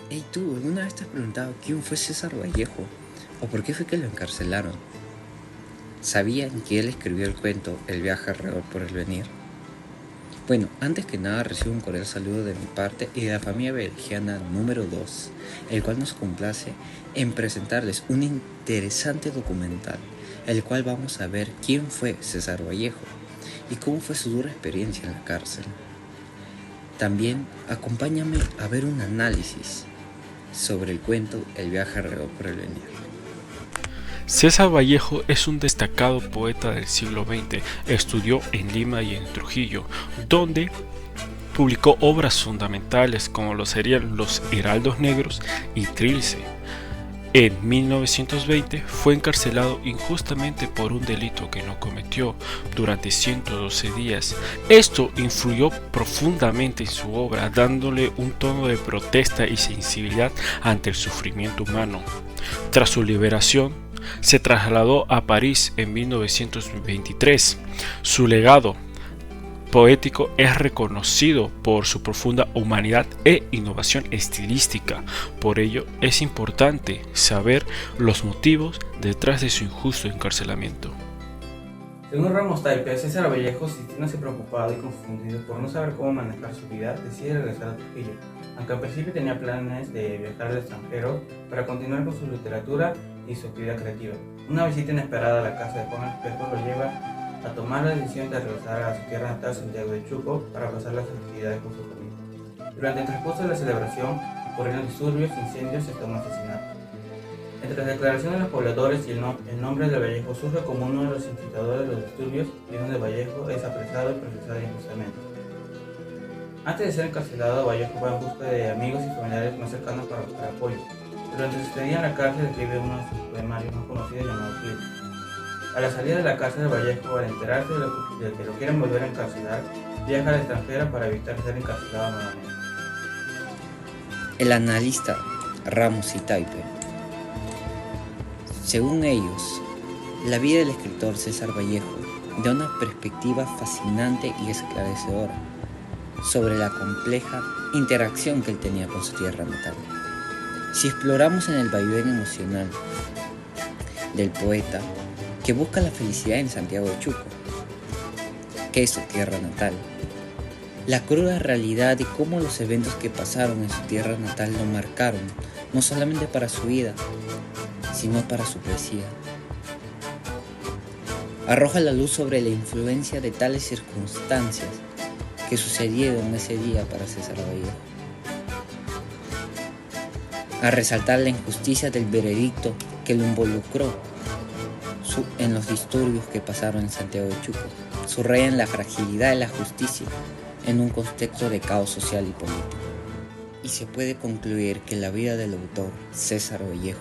Hey tú, ¿alguna vez te has preguntado quién fue César Vallejo? ¿O por qué fue que lo encarcelaron? ¿Sabían que él escribió el cuento El viaje alrededor por el venir? Bueno, antes que nada recibo un cordial saludo de mi parte y de la familia belgiana número 2, el cual nos complace en presentarles un interesante documental, el cual vamos a ver quién fue César Vallejo y cómo fue su dura experiencia en la cárcel. También acompáñame a ver un análisis sobre el cuento El viaje alrededor por el venir. César Vallejo es un destacado poeta del siglo XX. Estudió en Lima y en Trujillo, donde publicó obras fundamentales como lo serían Los Heraldos Negros y Trilce. En 1920 fue encarcelado injustamente por un delito que no cometió durante 112 días. Esto influyó profundamente en su obra, dándole un tono de protesta y sensibilidad ante el sufrimiento humano. Tras su liberación, se trasladó a París en 1923. Su legado poético es reconocido por su profunda humanidad e innovación estilística. Por ello, es importante saber los motivos detrás de su injusto encarcelamiento. Según Ramos Taipe, César Vallejo, sintiéndose preocupado y confundido por no saber cómo manejar su vida, decide regresar a Trujillo, aunque al principio tenía planes de viajar al extranjero para continuar con su literatura y su actividad creativa. Una visita inesperada a la casa de Juan Espejo lo lleva a tomar la decisión de regresar a su tierra natal, Santiago de Chuco, para pasar las festividades con su familia. Durante el transcurso de la celebración ocurrieron disturbios, incendios y hasta un asesinato. Entre las declaraciones de los pobladores y el nombre de Vallejo surge como uno de los incitadores de los disturbios, y donde Vallejo es apresado y procesado injustamente. Antes de ser encarcelado, Vallejo va en busca de amigos y familiares más cercanos para buscar apoyo. Durante su estadía en la cárcel escribe uno de sus poemarios más conocidos llamado Gil. A la salida de la cárcel de Vallejo, al enterarse de que lo quieren volver a encarcelar, viaja al extranjero para evitar ser encarcelado nuevamente. El analista Ramos y Taipe. Según ellos, la vida del escritor César Vallejo da una perspectiva fascinante y esclarecedora sobre la compleja interacción que él tenía con su tierra natal. Si exploramos en el vaivén emocional del poeta que busca la felicidad en Santiago de Chuco, que es su tierra natal, la cruda realidad y cómo los eventos que pasaron en su tierra natal lo marcaron, no solamente para su vida, sino para su poesía. Arroja la luz sobre la influencia de tales circunstancias que sucedieron ese día para César Vallejo. A resaltar la injusticia del veredicto que lo involucró en los disturbios que pasaron en Santiago de Chuco, subrayan la fragilidad de la justicia en un contexto de caos social y político. Y se puede concluir que la vida del autor, César Vallejo,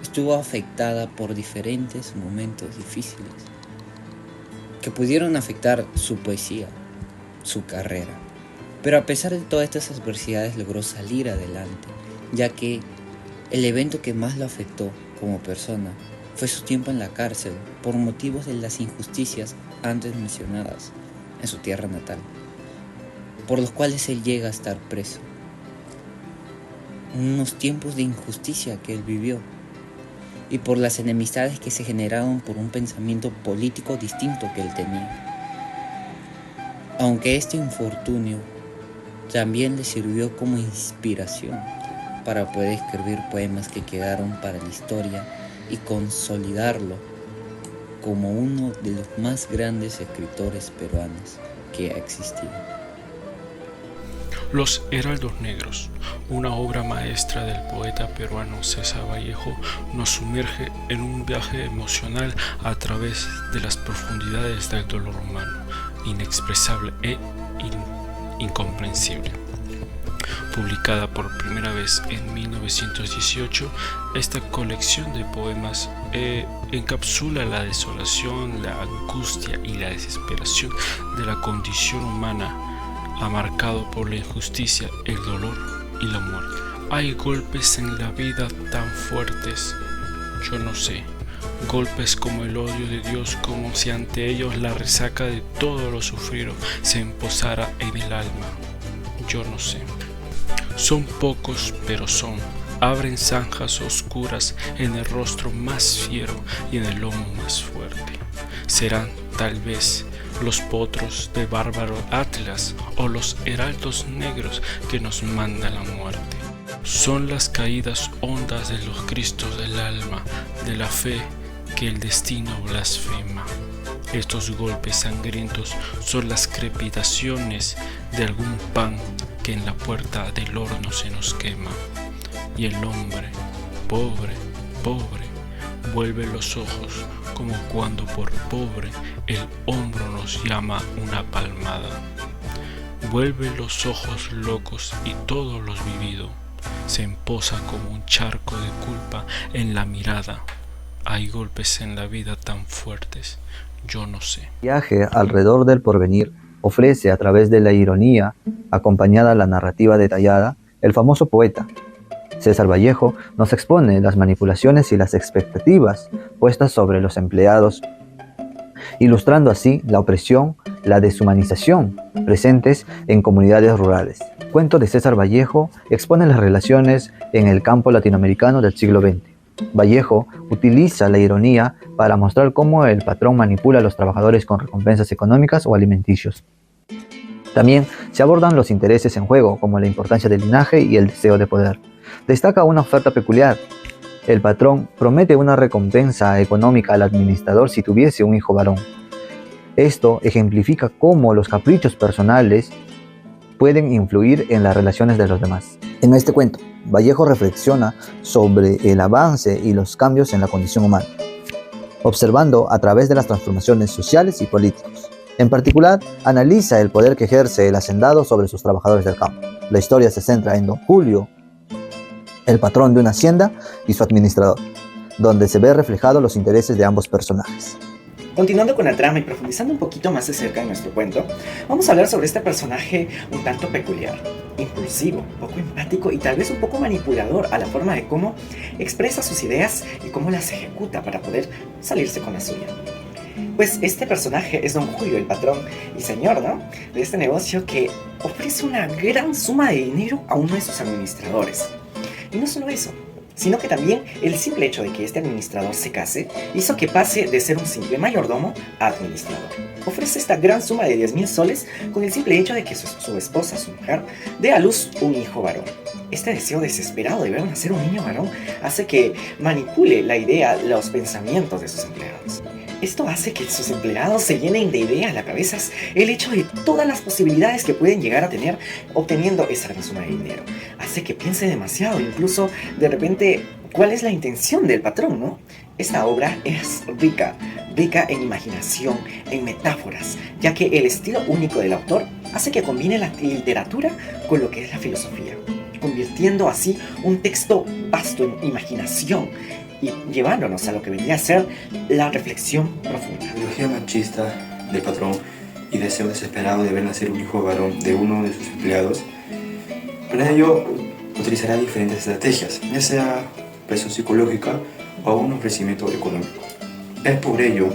estuvo afectada por diferentes momentos difíciles que pudieron afectar su poesía, su carrera. Pero a pesar de todas estas adversidades logró salir adelante, ya que el evento que más lo afectó como persona fue su tiempo en la cárcel por motivos de las injusticias antes mencionadas en su tierra natal, por los cuales él llega a estar preso. Unos tiempos de injusticia que él vivió y por las enemistades que se generaron por un pensamiento político distinto que él tenía. Aunque este infortunio también le sirvió como inspiración para poder escribir poemas que quedaron para la historia y consolidarlo como uno de los más grandes escritores peruanos que ha existido. Los Heraldos Negros, una obra maestra del poeta peruano César Vallejo, nos sumerge en un viaje emocional a través de las profundidades del dolor humano, inexpresable e incomprensible. Publicada por primera vez en 1918, esta colección de poemas encapsula la desolación, la angustia y la desesperación de la condición humana, marcado por la injusticia, el dolor y la muerte. Hay golpes en la vida tan fuertes, yo no sé golpes como el odio de Dios, como si ante ellos la resaca de todo lo sufrido se emposara en el alma. Yo no sé. Son pocos, pero son. Abren zanjas oscuras en el rostro más fiero y en el lomo más fuerte. Serán, tal vez, los potros de bárbaro Atlas o los heraldos negros que nos manda la muerte. Son las caídas hondas de los cristos del alma, de la fe que el destino blasfema. Estos golpes sangrientos son las crepitaciones de algún pan que en la puerta del horno se nos quema. Y el hombre, pobre, pobre, vuelve los ojos como cuando por pobre el hombro nos llama una palmada. Vuelve los ojos locos y todo lo vivido se emposa como un charco de culpa en la mirada. Hay golpes en la vida tan fuertes, yo no sé. Viaje alrededor del porvenir ofrece a través de la ironía, acompañada a la narrativa detallada, el famoso poeta. César Vallejo nos expone las manipulaciones y las expectativas puestas sobre los empleados, ilustrando así la opresión, la deshumanización presentes en comunidades rurales. El cuento de César Vallejo expone las relaciones en el campo latinoamericano del siglo XX. Vallejo utiliza la ironía para mostrar cómo el patrón manipula a los trabajadores con recompensas económicas o alimenticios. También se abordan los intereses en juego, como la importancia del linaje y el deseo de poder. Destaca una oferta peculiar. El patrón promete una recompensa económica al administrador si tuviese un hijo varón. Esto ejemplifica cómo los caprichos personales pueden influir en las relaciones de los demás. En este cuento, Vallejo reflexiona sobre el avance y los cambios en la condición humana, observando a través de las transformaciones sociales y políticas. En particular, analiza el poder que ejerce el hacendado sobre sus trabajadores del campo. La historia se centra en Don Julio, el patrón de una hacienda, y su administrador, donde se ve reflejados los intereses de ambos personajes. Continuando con la trama y profundizando un poquito más de cerca en nuestro cuento, vamos a hablar sobre este personaje un tanto peculiar, impulsivo, poco empático y tal vez un poco manipulador a la forma de cómo expresa sus ideas y cómo las ejecuta para poder salirse con la suya. Pues este personaje es Don Julio, el patrón y señor, ¿no?, de este negocio, que ofrece una gran suma de dinero a uno de sus administradores. Y no solo eso, sino que también el simple hecho de que este administrador se case hizo que pase de ser un simple mayordomo a administrador. Ofrece esta gran suma de 10,000 soles con el simple hecho de que su esposa, su mujer, dé a luz un hijo varón. Este deseo desesperado de ver nacer un niño varón hace que manipule la idea, los pensamientos de sus empleados. Esto hace que sus empleados se llenen de ideas a la cabeza, el hecho de todas las posibilidades que pueden llegar a tener obteniendo esa gran suma de dinero. Hace que piense demasiado, incluso de repente, ¿cuál es la intención del patrón, no? Esta obra es rica en imaginación, en metáforas, ya que el estilo único del autor hace que combine la literatura con lo que es la filosofía, convirtiendo así un texto vasto en imaginación y llevándonos a lo que vendría a ser la reflexión profunda. La ideología machista del patrón y deseo desesperado de ver nacer un hijo varón de uno de sus empleados, para ello utilizará diferentes estrategias, ya sea presión psicológica o un ofrecimiento económico. Es por ello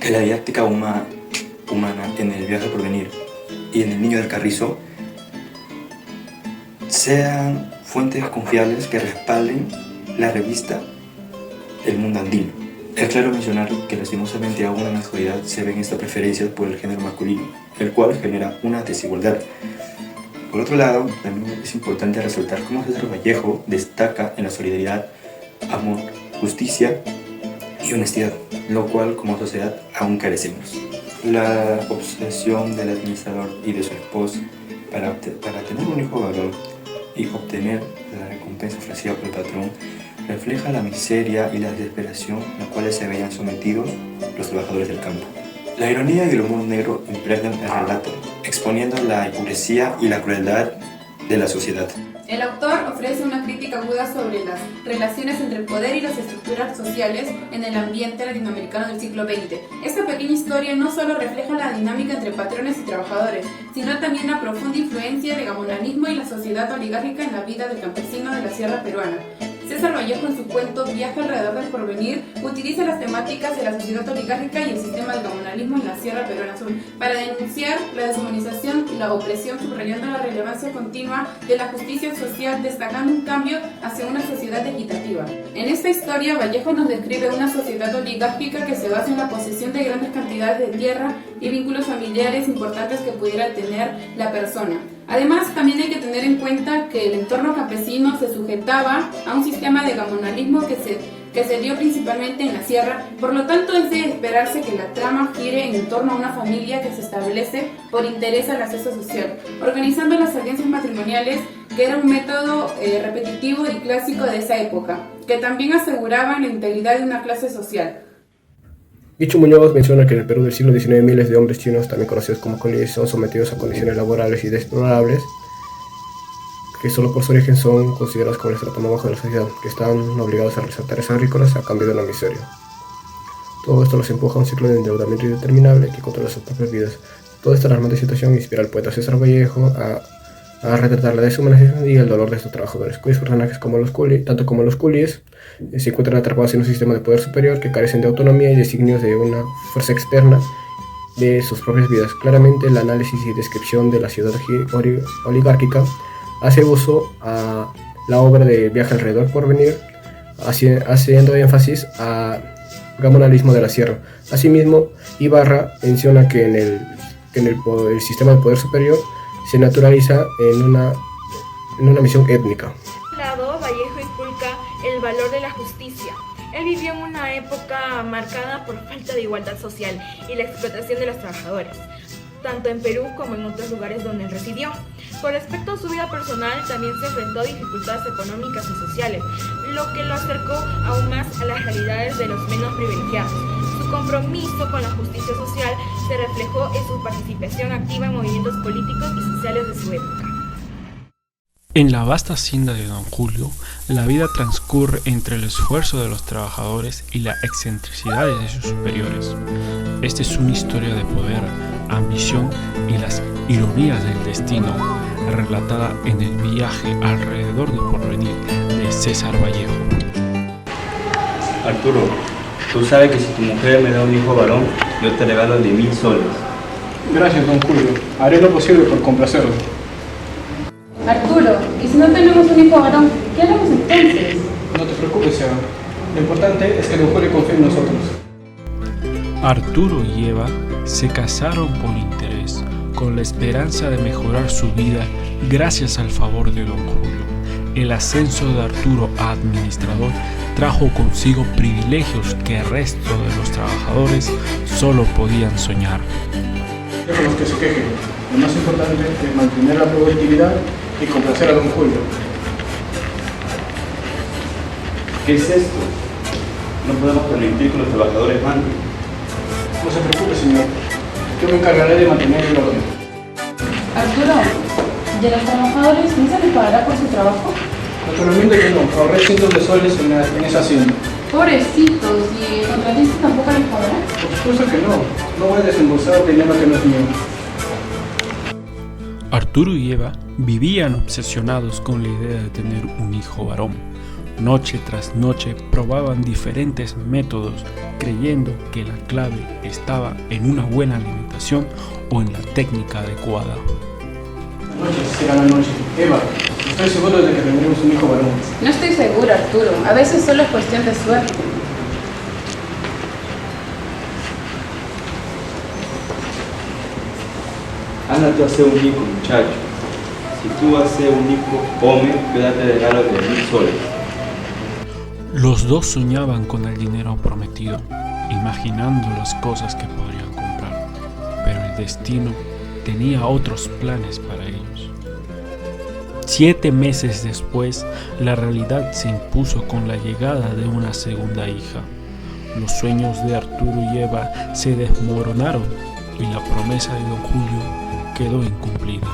que la didáctica humana en el viaje por venir y en el niño del carrizo sean fuentes confiables que respalden la revista El Mundo Andino. Es claro mencionar que lastimosamente aún en la actualidad se ven estas preferencias por el género masculino, el cual genera una desigualdad. Por otro lado, también es importante resaltar cómo César Vallejo destaca en la solidaridad, amor, justicia y honestidad, lo cual como sociedad aún carecemos. La obsesión del administrador y de su esposa para tener un hijo varón y obtener la recompensa ofrecida por el patrón refleja la miseria y la desesperación a la cual se veían sometidos los trabajadores del campo. La ironía y el humor negro impregnan el relato, exponiendo la hipocresía y la crueldad de la sociedad. El autor ofrece una crítica aguda sobre las relaciones entre el poder y las estructuras sociales en el ambiente latinoamericano del siglo XX. Esta pequeña historia no solo refleja la dinámica entre patrones y trabajadores, sino también la profunda influencia del gamonanismo y la sociedad oligárquica en la vida del campesino de la sierra peruana. César Vallejo en su cuento Viaje alrededor del porvenir utiliza las temáticas de la sociedad oligárquica y el sistema del comunalismo en la Sierra Peruana Sur para denunciar la deshumanización y la opresión, subrayando la relevancia continua de la justicia social, destacando un cambio hacia una sociedad equitativa. En esta historia, Vallejo nos describe una sociedad oligárquica que se basa en la posesión de grandes cantidades de tierra y vínculos familiares importantes que pudiera tener la persona. Además, también hay que tener en cuenta que el entorno campesino se sujetaba a un sistema de comunalismo que se dio principalmente en la sierra, por lo tanto es de esperarse que la trama gire en torno a una familia que se establece por interés al acceso social, organizando las audiencias matrimoniales, que era un método repetitivo y clásico de esa época, que también aseguraban la integridad de una clase social. Dicho Muñoz menciona que en el Perú del siglo XIX miles de hombres chinos, también conocidos como colis, son sometidos a condiciones laborales y deplorables, que solo por su origen son considerados como el estrato más bajo de la sociedad, que están obligados a realizar tareas agrícolas a cambio de una miseria. Todo esto los empuja a un ciclo de endeudamiento indeterminable que controla sus propias vidas. Toda esta alarmante situación inspira al poeta César Vallejo a retratar la deshumanización y el dolor de estos trabajadores, cuyos personajes tanto como los coolies, se encuentran atrapados en un sistema de poder superior que carecen de autonomía y designios de una fuerza externa de sus propias vidas. Claramente, el análisis y descripción de la ciudad oligárquica hace uso a la obra de Viaje alrededor porvenir, haciendo énfasis al comunalismo de la sierra. Asimismo, Ibarra menciona que el sistema de poder superior se naturaliza en una misión étnica. Por un lado, Vallejo inculca el valor de la justicia. Él vivió en una época marcada por falta de igualdad social y la explotación de los trabajadores, tanto en Perú como en otros lugares donde él residió. Con respecto a su vida personal, también se enfrentó a dificultades económicas y sociales, lo que lo acercó aún más a las realidades de los menos privilegiados. Su compromiso con la justicia social se reflejó en su participación activa en movimientos políticos y sociales de su época. En la vasta hacienda de Don Julio, la vida transcurre entre el esfuerzo de los trabajadores y las excentricidades de sus superiores. Esta es una historia de poder, ambición y las ironías del destino, relatada en el Viaje alrededor del porvenir de César Vallejo. Arturo, tú sabes que si tu mujer me da un hijo varón, yo te regalo de 1.000 soles. Gracias, don Julio. Haré lo posible por complacerlo. Arturo, ¿y si no tenemos un hijo varón, qué haremos entonces? No te preocupes, Eva. Lo importante es que don Julio confíe en nosotros. Arturo y Eva se casaron por interés, con la esperanza de mejorar su vida gracias al favor de don Julio. El ascenso de Arturo a administrador trajo consigo privilegios que el resto de los trabajadores solo podían soñar. Dejo los que se quejen. Lo más importante es mantener la productividad y complacer a don Julio. ¿Qué es esto? No podemos permitir que los trabajadores manden. No se preocupe, señor. Yo me encargaré de mantener el orden. Arturo, ¿de los trabajadores no se les pagará por su trabajo? Naturalmente que no. Ahorré cientos de soles en esa hacienda. Pobrecitos, ¿y el contratista tampoco les pagará? Por supuesto que no. No voy a desembolsar dinero que no es mío. Arturo y Eva vivían obsesionados con la idea de tener un hijo varón. Noche tras noche probaban diferentes métodos, creyendo que la clave estaba en una buena alimentación o en la técnica adecuada. La noche será la noche. Eva, estoy seguro de que tendremos un hijo varón. No estoy segura, Arturo. A veces solo es cuestión de suerte. Ándate a hacer un hijo, muchacho. Si tú vas a ser un hijo hombre, yo date regalo de 1.000 soles. Los dos soñaban con el dinero prometido, imaginando las cosas que podrían comprar, pero el destino tenía otros planes para ellos. 7 meses después, la realidad se impuso con la llegada de una segunda hija. Los sueños de Arturo y Eva se desmoronaron y la promesa de don Julio quedó incumplida.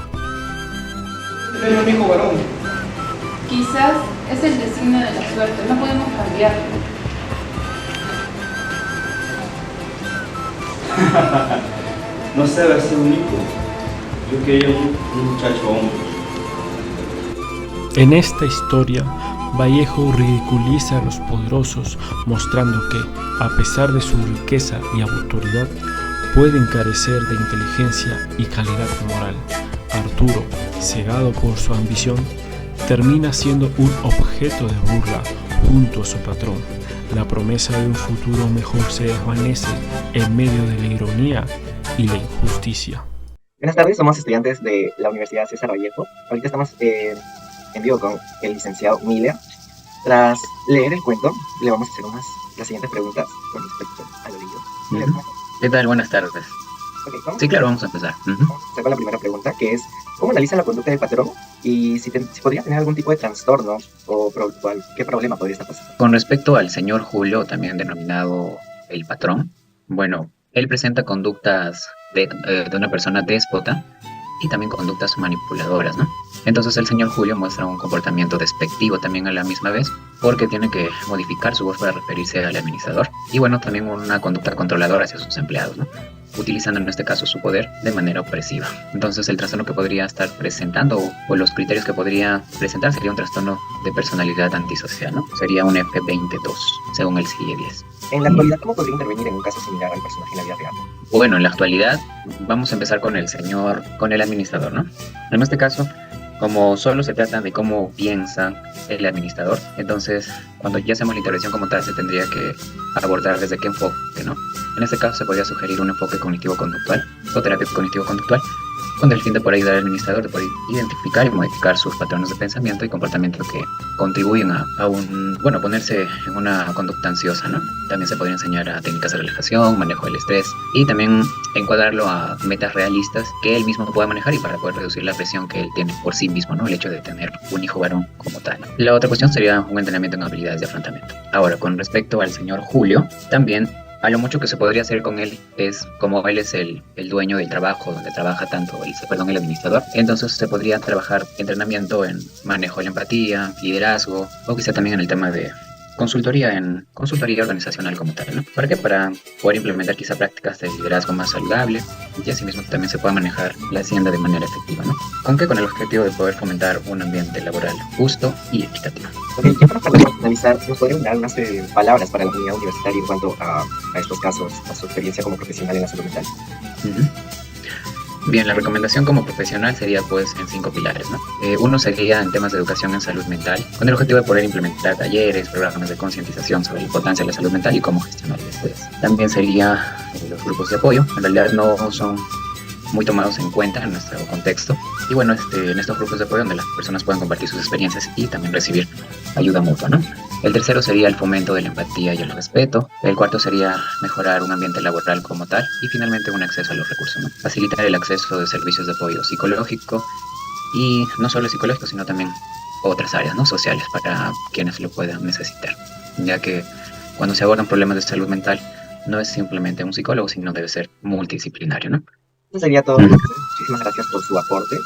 Tener un hijo varón. Quizás es el destino de la suerte, no podemos cambiarlo. No sabe hacer un hijo. Yo quería un muchacho hombre. En esta historia, Vallejo ridiculiza a los poderosos, mostrando que, a pesar de su riqueza y autoridad, pueden carecer de inteligencia y calidad moral. Arturo, cegado por su ambición, termina siendo un objeto de burla junto a su patrón. La promesa de un futuro mejor se desvanece en medio de la ironía y la injusticia. Buenas tardes, somos estudiantes de la Universidad César Vallejo. Ahorita estamos en vivo con el licenciado Miller. Tras leer el cuento, le vamos a hacer las siguientes preguntas con respecto a lo leído. ¿Qué tal? Buenas tardes. Okay, Sí, claro, vamos a empezar. Vamos a empezar con la primera pregunta, que es ¿cómo analiza la conducta del patrón? Y si podría tener algún tipo de trastorno o qué problema podría estar pasando. Con respecto al señor Julio, también denominado el patrón, bueno, él presenta conductas de una persona déspota y también conductas manipuladoras, ¿no? Entonces el señor Julio muestra un comportamiento despectivo también a la misma vez, porque tiene que modificar su voz para referirse al administrador, y bueno, también una conducta controladora hacia sus empleados, ¿no? Utilizando en este caso su poder de manera opresiva. Entonces el trastorno que podría estar presentando o los criterios que podría presentar sería un trastorno de personalidad antisocial, ¿no? Sería un F22, según el CIE-10. En la actualidad, ¿cómo podría intervenir en un caso similar al personaje en la vida real? Bueno, en la actualidad vamos a empezar con el administrador, ¿no? En este caso, como solo se trata de cómo piensa el administrador, entonces cuando ya hacemos la intervención como tal se tendría que abordar desde qué enfoque, ¿no? En este caso se podría sugerir un enfoque cognitivo-conductual o terapia cognitivo-conductual con el fin de poder ayudar al administrador, de poder identificar y modificar sus patrones de pensamiento y comportamiento que contribuyen a ponerse en una conducta ansiosa, ¿no? También se podría enseñar a técnicas de relajación, manejo del estrés y también encuadrarlo a metas realistas que él mismo pueda manejar y para poder reducir la presión que él tiene por sí mismo, ¿no? El hecho de tener un hijo varón como tal. La otra cuestión sería un entrenamiento en habilidades de afrontamiento. Ahora, con respecto al señor Julio, también a lo mucho que se podría hacer con él es, como él es el dueño del trabajo, donde trabaja tanto el administrador, entonces se podría trabajar entrenamiento en manejo de la empatía, liderazgo, o quizá también en el tema de consultoría organizacional como tal, ¿no? ¿Para qué? Para poder implementar quizá prácticas de liderazgo más saludable y asimismo también se pueda manejar la hacienda de manera efectiva, ¿no? ¿Con qué? Con el objetivo de poder fomentar un ambiente laboral justo y equitativo. Ok, ya para finalizar, ¿nos podrían dar unas palabras para la comunidad universitaria en cuanto a estos casos, a su experiencia como profesional en la salud mental? Bien, la recomendación como profesional sería pues en 5 pilares, ¿no? Uno sería en temas de educación en salud mental, con el objetivo de poder implementar talleres, programas de concientización sobre la importancia de la salud mental y cómo gestionar el estrés. También sería los grupos de apoyo, en realidad no son muy tomados en cuenta en nuestro contexto. Y bueno, en estos grupos de apoyo donde las personas pueden compartir sus experiencias y también recibir ayuda mutua, ¿no? El tercero sería el fomento de la empatía y el respeto. El cuarto sería mejorar un ambiente laboral como tal. Y finalmente un acceso a los recursos, ¿no? Facilitar el acceso de servicios de apoyo psicológico y no solo psicológico, sino también otras áreas, ¿no? Sociales para quienes lo puedan necesitar. Ya que cuando se abordan problemas de salud mental no es simplemente un psicólogo, sino debe ser multidisciplinario, ¿no? Eso sería todo. Muchísimas gracias por su aporte.